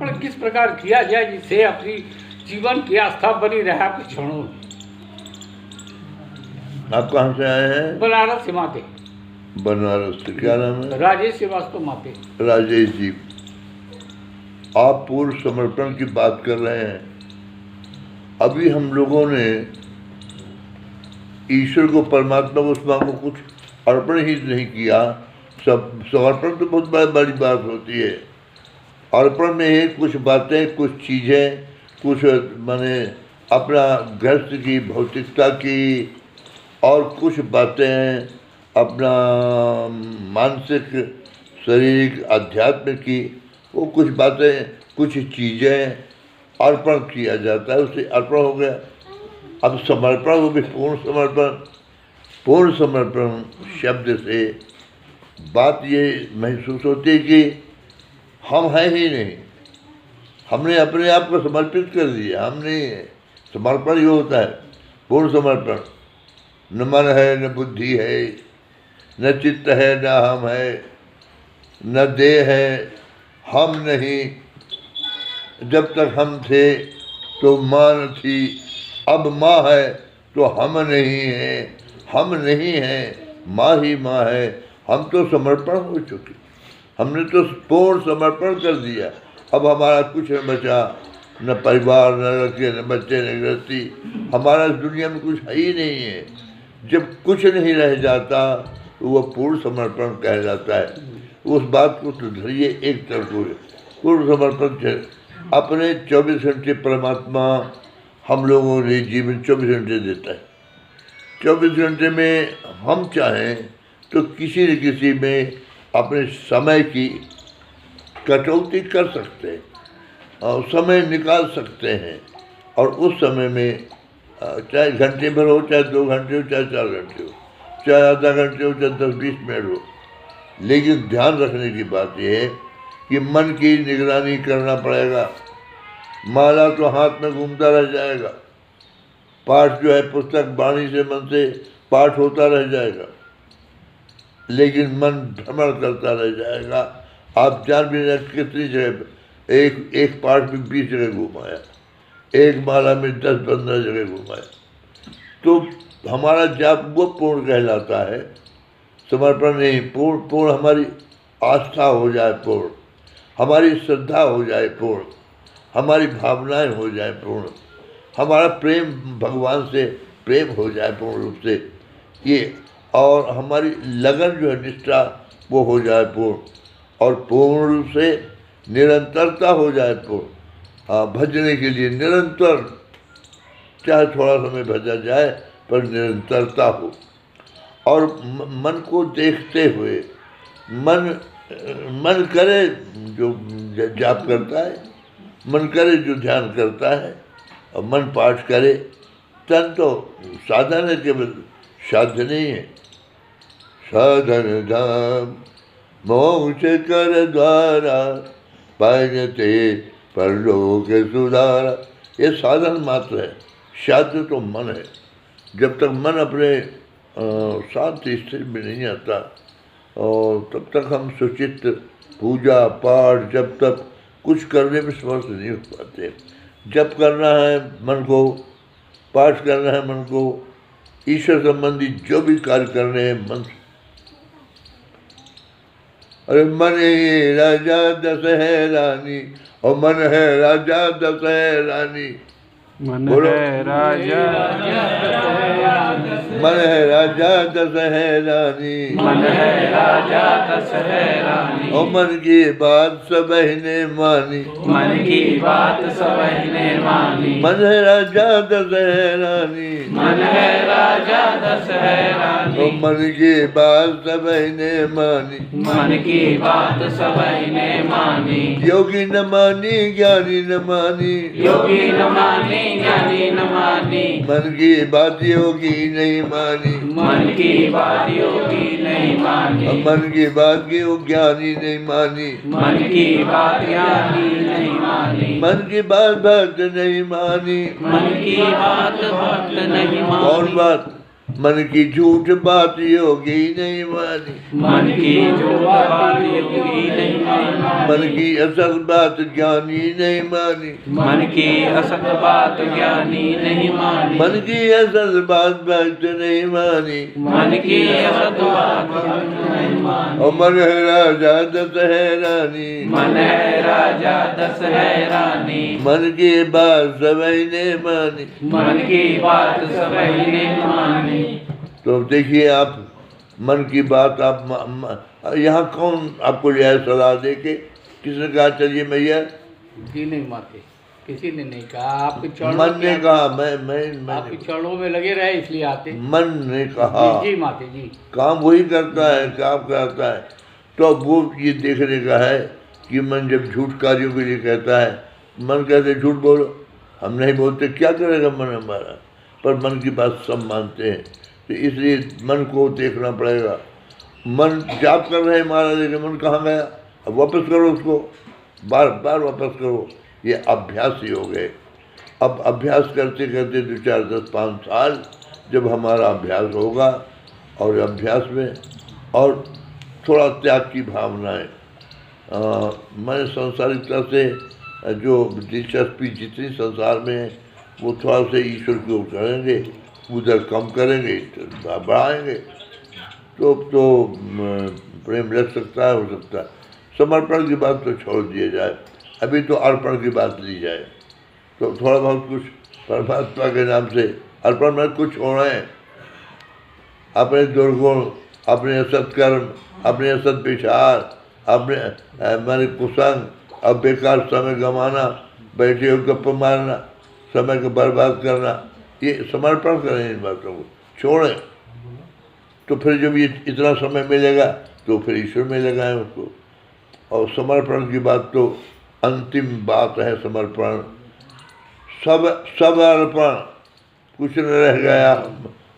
समर्पण किस प्रकार किया जाए जिससे अपनी जीवन की आस्था बनी रहे आपके क्षणों में? आप कहाँ से आए हैं? बनारस से माते। बनारस से। क्या नाम है? राजेश श्रीवास्तव माते। राजेश जी, आप पूर्ण समर्पण की बात कर रहे हैं। अभी हम लोगों ने ईश्वर को, परमात्मा को, उस माँ को कुछ अर्पण ही नहीं किया। सब समर्पण तो बहुत बड़ी बात होती है। अर्पण में ही कुछ बातें, कुछ चीज़ें, कुछ माने अपना गृहस्थ की, भौतिकता की, और कुछ बातें अपना मानसिक, शारीरिक, आध्यात्म की, वो कुछ बातें, कुछ चीज़ें अर्पण किया जाता है, उससे अर्पण हो गया। अब समर्पण वो भी पूर्ण समर्पण। पूर्ण समर्पण शब्द से बात ये महसूस होती है कि हम हैं ही नहीं, हमने अपने आप को समर्पित कर दिया। हम नहीं है। समर्पण ये होता है पूर्ण समर्पण। न मन है, न बुद्धि है, न चित्त है, न हम है, न देह है, हम नहीं। जब तक हम थे तो माँ न थी, अब माँ है तो हम नहीं हैं। हम नहीं हैं, माँ ही माँ है। हम तो समर्पण हो चुके, हमने तो पूर्ण समर्पण कर दिया। अब हमारा कुछ न बचा, न परिवार, न लड़के, न बच्चे, न गृहस्थी, हमारा इस दुनिया में कुछ है ही नहीं है। जब कुछ नहीं रह जाता तो वह पूर्ण समर्पण कहलाता है। उस बात को तो धरिए एक तरफ को। पूर्ण समर्पण से अपने 24 घंटे परमात्मा हम लोगों ने जीवन 24 घंटे देता है। 24 घंटे में हम चाहें तो किसी न किसी में अपने समय की कटौती कर सकते हैं और समय निकाल सकते हैं। और उस समय में चाहे घंटे भर हो, चाहे 2 घंटे हो, चाहे 4 घंटे हो, चाहे आधा घंटे हो, चाहे 10-20 मिनट हो, लेकिन ध्यान रखने की बात यह है कि मन की निगरानी करना पड़ेगा। माला तो हाथ में घूमता रह जाएगा, पाठ जो है पुस्तक वाणी से, मन से पाठ होता रह जाएगा, लेकिन मन भ्रमण करता रह जाएगा। आप जान भी नहीं कितनी जगह एक पाठ में 20 जगह घुमाया, एक माला में 10-15 जगह घुमाया। तो हमारा जाप वो पूर्ण कहलाता है, समर्पण नहीं। पूर्ण हमारी आस्था हो जाए, पूर्ण हमारी श्रद्धा हो जाए, पूर्ण हमारी भावनाएं हो जाए, पूर्ण हमारा प्रेम भगवान से प्रेम हो जाए पूर्ण रूप से ये, और हमारी लगन जो है, निष्ठा, वो हो जाए पूर्ण, और पूर्ण रूप से निरंतरता हो जाए पूर्ण। हाँ, भजने के लिए निरंतर, चाहे थोड़ा समय भजा जाए पर निरंतरता हो। और मन को देखते हुए, मन करे जो जाप करता है, मन करे जो ध्यान करता है, और मन पाठ करे। तन तो साधन है, केवल साध्य नहीं है। साधन धाम मोक्ष कर द्वारा, पायते परलोक सुधारा। ये साधन मात्र है, साध्य तो मन है। जब तक मन अपने शांति स्थिति में नहीं आता, और तब तक हम सुचित पूजा पाठ जब तक कुछ करने में समर्थ नहीं हो पाते। जब करना है मन को, पाठ करना है मन को, ईश्वर संबंधी जो भी कार्य करने हैं मन से। अरे मन ही राजा दस है रानी, और मन है राजा दस है रानी। मन है राजा, मन है राजा दस है रानी, मन है राजा दस है रानी। और मन की बात सबही ने मानी, मन की बात सबही ने मानी। मन है राजा दस है रानी, मन है राजा दस है रानी। और मन की बात सबही ने मानी, मन की बात सबही ने मानी। योगी न मानी, ज्ञानी न मानी, योगी न मानी, ज्ञानी न मानी। मन की बात योगी नहीं मानी, मन की बात योगी नहीं मानी। और मन की बात की ज्ञानी नहीं मानी, मन की बात ज्ञानी नहीं मानी। मन की बात भक्त नहीं मानी। मन की बात भक्त नहीं मानी। कौन बात? मन की झूठ बात योगी नहीं मानी, मन की झूठ बात योगी नहीं मानी, मन की असत बात ज्ञानी नहीं मानी, मन की असत बात ज्ञानी नहीं मानी, मन की असत बात भक्त नहीं मानी, मन की असत बात नहीं मानी। और मन है राजा दस है रानी, मन है राजा दस है रानी, मन की बात सभी ने मानी। मन की बात सभी ने मानी। तो देखिए आप मन की बात आप यहाँ कौन आपको यह सलाह दे के किसने कहा चलिए मैया? जी नहीं माते, किसी ने नहीं कहा। आपके चरणों मन ने के- कहा, मैं आपके चरणों में लगे रहे इसलिए आते। मन ने कहा। जी माते जी। काम वही करता है, काम करता है। तो अब वो ये देखने का है कि मन जब झूठ कार्यों के लिए कहता है, मन कहते झूठ बोलो, हम नहीं बोलते, क्या करेगा मन हमारा? पर मन की बात सब मानते हैं। तो इसलिए मन को देखना पड़ेगा। मन जाप कर रहे हैं महाराज, लेकिन मन कहाँ गया? अब वापस करो उसको, बार बार वापस करो। ये अभ्यास ही हो गए। अब अभ्यास करते करते 2, 4, 10, 5 साल जब हमारा अभ्यास होगा, और अभ्यास में और थोड़ा त्याग की भावनाएं, मैंने संसारिकता से जो दिलचस्पी जितनी संसार में है वो थोड़ा सा ईश्वर की ओर करेंगे, उधर कम करेंगे, बढ़ाएंगे तो प्रेम लग सकता है, हो सकता है। समर्पण की बात तो छोड़ दिया जाए, अभी तो अर्पण की बात ली जाए। तो थोड़ा बहुत कुछ परमात्मा के नाम से अर्पण में कुछ छोड़ना है। अपने दुर्गुण, अपने सत्कर्म, अपने असत विचार, अपने मैंने कुसंग, अब बेकार समय गंवाना, बैठे हो गप्प मारना, समय को बर्बाद करना, ये समर्पण करें, इन बातों को छोड़ें। तो फिर जब ये इतना समय मिलेगा तो फिर ईश्वर में लगाएं उसको। और समर्पण की बात तो अंतिम बात है। समर्पण सब अर्पण, कुछ न रह गया,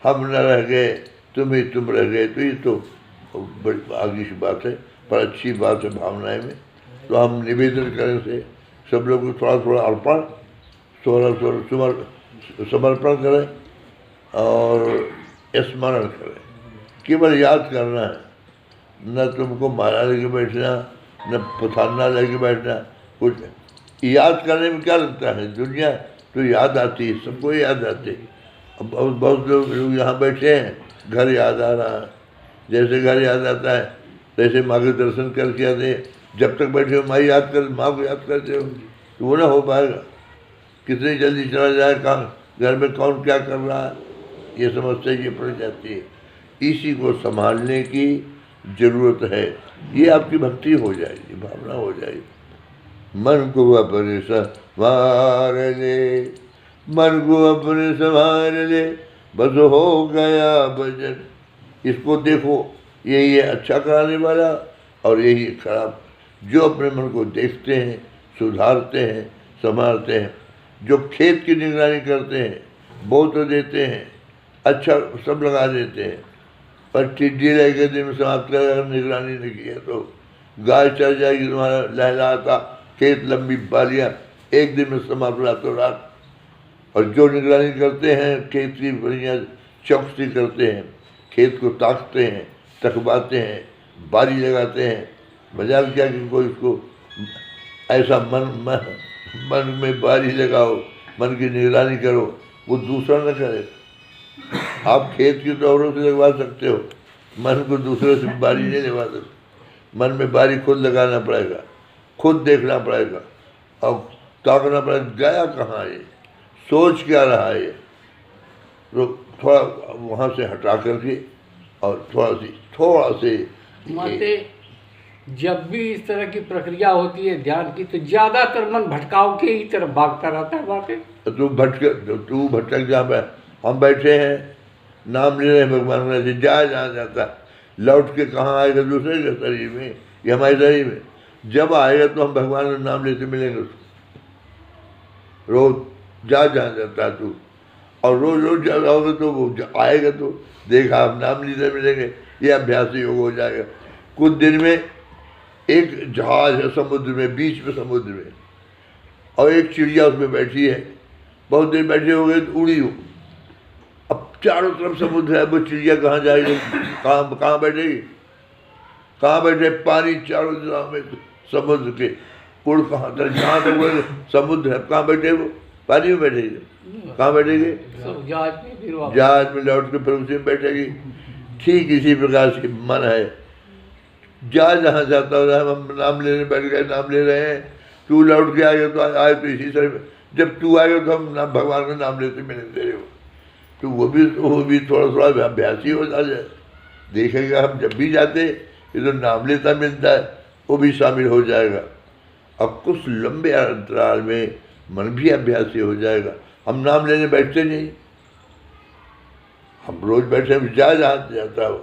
हम न रह गए, तुम ही तुम रह गए। तो ये तो बड़ी आगे की बात है, पर अच्छी बात है भावनाएं में। तो हम निवेदन करें से सब लोग को थोड़ा थोड़ा अर्पण, समर्पण करें और स्मरण करें। केवल याद करना है, न तुमको माला लेके बैठना, न पथाना लेके बैठना। कुछ याद करने में क्या लगता है? दुनिया तो याद आती है, सबको याद आती है। अब बहुत लोग यहाँ बैठे हैं, घर याद आ रहा है। जैसे घर याद आता है तैसे माँ के दर्शन करके आते हैं। जब तक बैठे हो माँ याद कर, माँ को याद करते हो तो वो ना हो पाएगा। कितनी जल्दी चला जाए, कहाँ घर में कौन क्या कर रहा है, ये समस्या ये पड़ जाती है। इसी को संभालने की जरूरत है। ये आपकी भक्ति हो जाएगी, भावना हो जाएगी। मन को अपने संभाल ले, मन को अपने संभाल ले, बस हो गया भजन। इसको देखो, यही है अच्छा कराने वाला और यही है खराब। जो अपने मन को देखते हैं, सुधारते हैं, संभालते हैं, जो खेत की निगरानी करते हैं, बो तो देते हैं, अच्छा सब लगा देते हैं, पर टिड्डी रह के दिन में समाप्त कर, अगर निगरानी नहीं किया तो गाय चल जाएगी, तुम्हारा लहलाता खेत, लंबी बालियाँ एक दिन में समाप्त, रातों रात। और जो निगरानी करते हैं, खेत की बढ़िया चौकसी करते हैं, खेत को ताकते हैं, तकबाते हैं, बारी लगाते हैं। मजाक क्या कि कोई उसको ऐसा मन में बारी लगाओ, मन की निगरानी करो, वो दूसरा न करे। आप खेत की तो औरों से लगवा सकते हो, मन को दूसरे से बारी नहीं लगवा सकते। मन में बारी खुद लगाना पड़ेगा, खुद देखना पड़ेगा और ताकना पड़ेगा गया कहाँ है, सोच क्या रहा है। तो थोड़ा वहाँ से हटा करके और थोड़ा से माते जब भी इस तरह की प्रक्रिया होती है ध्यान की, तो ज्यादातर मन भटकाव के ही तरफ भागता रहता है। बातें तू भटक जहाँ पे हम बैठे हैं, नाम ले रहे हैं भगवान का, जहाँ जाता है, लौट के कहाँ आएगा? दूसरे के शरीर में, ये हमारे शरीर में। जब आएगा तो हम भगवान का नाम लेते मिलेंगे उसको। रोज जहाँ जाता है तू, और रोज रोज जा रहोगे तो वो आएगा, तो देखा आप नाम लेते मिलेंगे। ये अभ्यास योग हो जाएगा। कुछ दिन में एक जहाज है समुद्र में, बीच में समुद्र में, और एक चिड़िया उसमें बैठी है। बहुत देर बैठे हो गए तो उड़ी हो। अब चारों तरफ समुद्र है, वो चिड़िया कहाँ जाएगी, कहाँ कहाँ बैठेगी, कहाँ बैठे, पानी चारों दिशाओं में समुद्र के, उड़ कहाँ तक, जहाँ तक वो समुद्र है, कहाँ बैठे वो, पानी में बैठेगी, कहाँ बैठेगी, सब जहाज में, फिर वापस जहाज में लौट के फिर उसी में बैठेगी। ठीक इसी प्रकार से मन है, जहाँ जहाँ जाता हो, हम नाम लेने बैठ गए, नाम ले रहे हैं, तू लौट के आए तो आए तो इसी तरह, जब तू आए तो हम नाम भगवान का नाम लेते मिले तेरे हो, तो वो भी थोड़ा थोड़ा अभ्यास ही हो जाए। देखेगा हम जब भी जाते ये तो नाम लेता मिलता है, वो भी शामिल हो जाएगा। अब कुछ लंबे अंतराल में मन भी अभ्यासी हो जाएगा। हम नाम लेने बैठते नहीं, हम रोज बैठे, जा जहाँ जाता हो,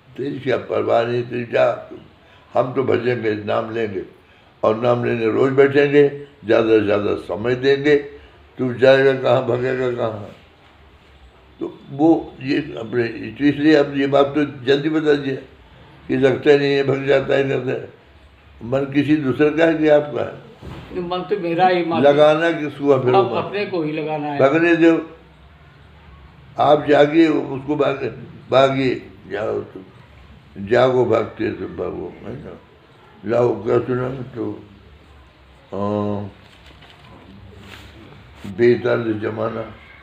तेरी क्या परवाह नहीं, तेरी जा, हम तो भजेंगे, नाम लेंगे, और नाम लेने रोज बैठेंगे, ज़्यादा से ज़्यादा समय देंगे, तू जाएगा कहाँ, भगेगा कहाँ। तो वो ये अपने, इसलिए अब ये बात तो जल्दी बता दिया कि लगता नहीं है, भग जाता है, करता है। मन किसी दूसरे का है कि आपका है? मन तो मेरा ही, मन लगाना किसको है फिर? अब अपने को ही लगाना है। भगने दो, आप जागिए, उसको भागिए, जाओ तुम, जागो भागते तो भागो, है ना। लाओ क्या सुना तो बेताल जमाना